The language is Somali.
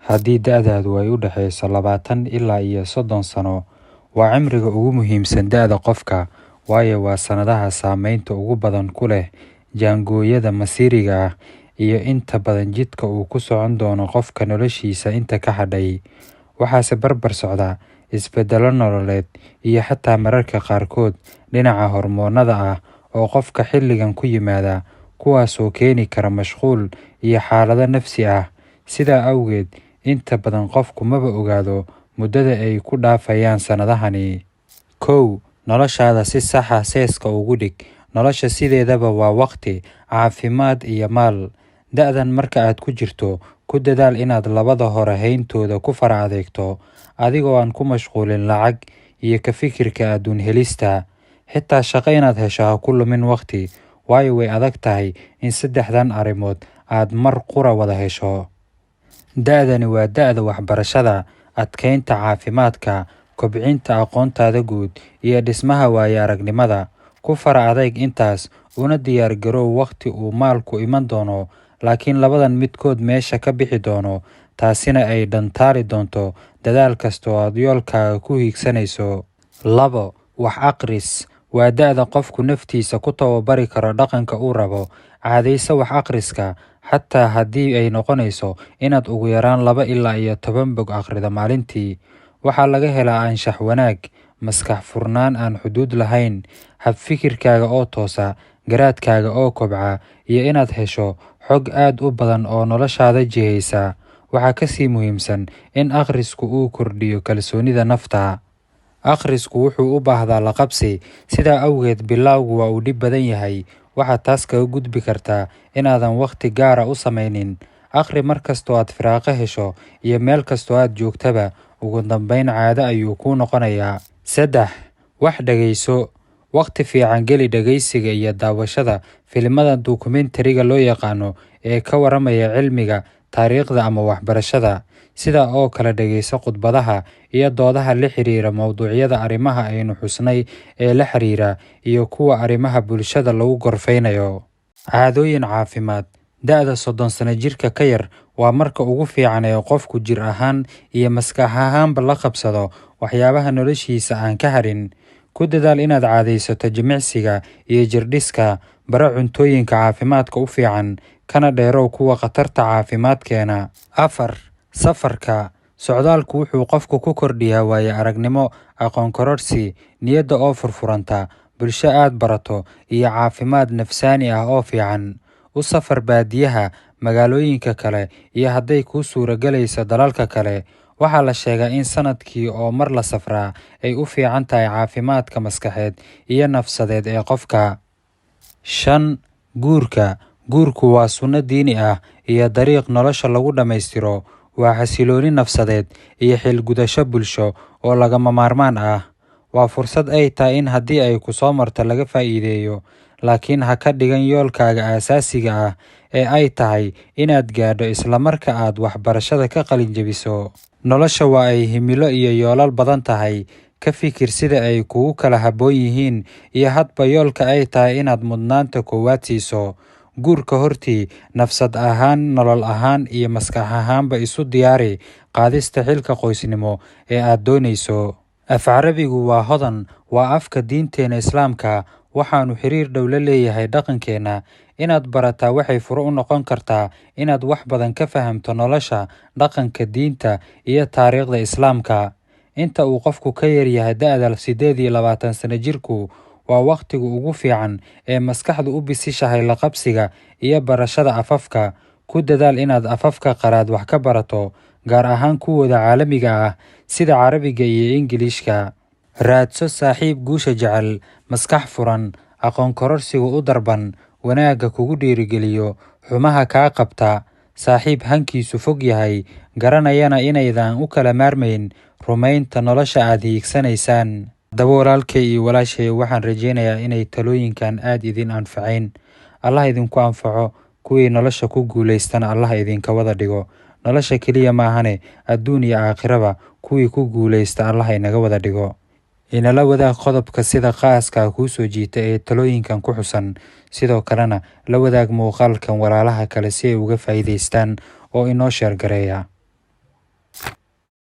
Haddii da'daadu ay u dhaxayso 20 ilaa iyo 30 sano, waa cimriga ugu muhiimsan da'da qofka, waayo waa sanadaha saameynta ugu badan ku leh jaangooyada masiiriga ah iyo inta badan jidka uu ku socon doono qofka noloshiisa inta ka hadhay. Waxaase barbar socda isbeddelo nololeed iyo xataa mararka qaarkood dhinaca hormoonnada ah oo qofka xilligan ku yimaada, kuwaasoo keeni kara mashquul iyo xaalado nafsi ah. Sidaa awgeed, inta badan qofku maba ogaado muddada ay ku dhaafayaan sanadahani. 1. Noloshaada si sax ah seeska ugu dhig. Nolosha sideedaba waa waqti, caafimaad iyo maal. Da'dan marka aad ku jirto, ku dadaal inaad labada hore hayntooda ku fara adeegto, adigoo aan ku mashquulin lacag iyo ka fikirka adduun helista. Xitaa shaqo inaad hesho ha ku lumin waqti, waayo way adag tahay in saddexdan arrimood aad mar qura wada hesho. Da'dani waa da'da waxbarashada, adkeynta caafimaadka, kobcinta aqoontaada guud, iyo dhismaha waayo-aragnimada. Ku fara adayg intaas, una diyaar garow waqti uu maalku iman doono, laakiin labadan midkood meesha ka bixi doono, taasina ay dhantaali doonto dadaal kasta oo aad yoolkaaga ku hiigsanayso. 2. Wax akhris. Waa da'da qofku naftiisa ku tababari karo dhaqanka uu rabo. Caadayso wax akhriska, xataa haddii ay noqonayso inaad ugu yaraan 2 ilaa iyo 10 bog akhrida maalintii. Waxaa laga helaa anshax wanaag, maskax furnaan aan xuduud lahayn, hab fikirkaaga oo toosa, garaadkaaga oo kobca, iyo inaad hesho xog aad u badan oo noloshaada jihaysa. Waxaa kasii muhiimsan in akhrisku uu kordhiyo kalsoonida nafta. Akhrisku wuxuu u baahdaa la qabsi, sidaa awgeed bilowgu waa uu dhib badan yahay. Waxaad taas kaga gudbi kartaa inaadan waqti gaara u samaynin. Akhri mar kastoo aad firaaqo hesho iyo meel kastoo aad joogtaba, ugu dambeyn caado ayuu kuu noqonayaa. 3. Wax dhagayso. Waqti fiican geli dhagaysiga iyo daawashada filimada dokumentariga loo yaqaano ee ka waramaya cilmiga, taariikhda ama waxbarashada. Sida oo kale dhagayso khudbadaha iyo doodaha la xiriira mowduucyada arrimaha aynu xusnay ee la xiriira iyo kuwa arrimaha bulshada lagu gorfeynayo. Caadooyin caafimaad. Da'da 30 sano jirka ka yar waa marka ugu fiican ee qofku jir ahaan iyo maskax ahaanba la qabsado waxyaabaha noloshiisa aan ka harin. Ku dadaal inaad caadaysato jimicsiga iyo jirdhiska, bara cuntooyinka caafimaadka u fiican, kana dheerow kuwa khatarta caafimaadkeena. 4. Safarka. Socdaalku wuxuu qofku ku kordhiyaa waayo-aragnimo, aqoon kororsi, niyadda oo furfuranta, bulsho aad barato, iyo caafimaad nafsaani ah oo fiican. U safar baadiyaha, magaalooyinka kale, iyo hadday kuu suuragelayso dalalka kale. Waxaa la sheegaa in sanadkii oo mar la safraa ay u fiican tahay caafimaadka maskaxeed iyo nafsadeed ee qofka. 5. Guurka. Guurku waa sunno diini ah iyo dariiq nolosha lagu dhammaystiro. Waa xasilooni nafsadeed iyo xilgudasho bulsho oo lagama maarmaan ah. Waa fursad ay tahay in haddii ay ku soo marto laga faa'iideeyo, laakiin ha ka dhigan yoolkaaga aasaasiga ah ee ay tahay inaad gaadho isla marka aad waxbarashada ka qalin jebiso. Nolosha waa ay himilo iyo yoolal badan tahay. Ka fikir sida ay kugu kala habboon yihiin iyo hadba yoolka ay tahay inaad mudnaanta koowaad siiso. Guurka hortii, nafsad ahaan, nolol ahaan iyo maskax ahaanba isu diyaari qaadista xilka qoysnimo ee aad doonayso. Af Carabigu waa hodan, waa afka diinteena Islaamka, waxaanu xiriir dhow la leeyahay dhaqankeena. Inaad barataa waxay furo u noqon kartaa inaad wax badan ka fahamto nolosha, dhaqanka, diinta iyo taariikhda Islaamka. Inta uu qofku ka yar yahay da'da 28 sano jirku, waa waqtigu ugu fiican ee maskaxdu u bisishahay la qabsiga iyo barashada afafka. Ku dadaal inaad afafka qalaad wax ka barato, gaar ahaan kuwooda caalamiga ah sida Carabiga iyo Ingiliishka. Raadso saaxiib guusha jecel, maskax furan, aqoon kororsiga u darban, wanaagga kugu dhiirigeliyo, xumaha kaa qabta. Saaxiib hankiisu fog yahay, garanayana inaydan u kala maarmayn rumaynta nolosha aad hiigsanaysaan. Haddaba walaalkay iyo walaashay, waxaan rajaynayaa inay talooyinkan aad idin anfacayn. Allah idinku anfaco, kuwii nolosha ku guulaystana Allah idinka wada dhigo. Nolosha keliya maahane, adduun iyo aakhiraba kuwii ku guulaysta Allah inaga wada dhigo. Inala wadaag qodobka sida khaaska kuu soo jiita ee talooyinkan ku xusan. Sidoo kalena la wadaag muuqaalkan walaalaha kale si ay uga faa'iidaystaan oo inoo sheer gareeya.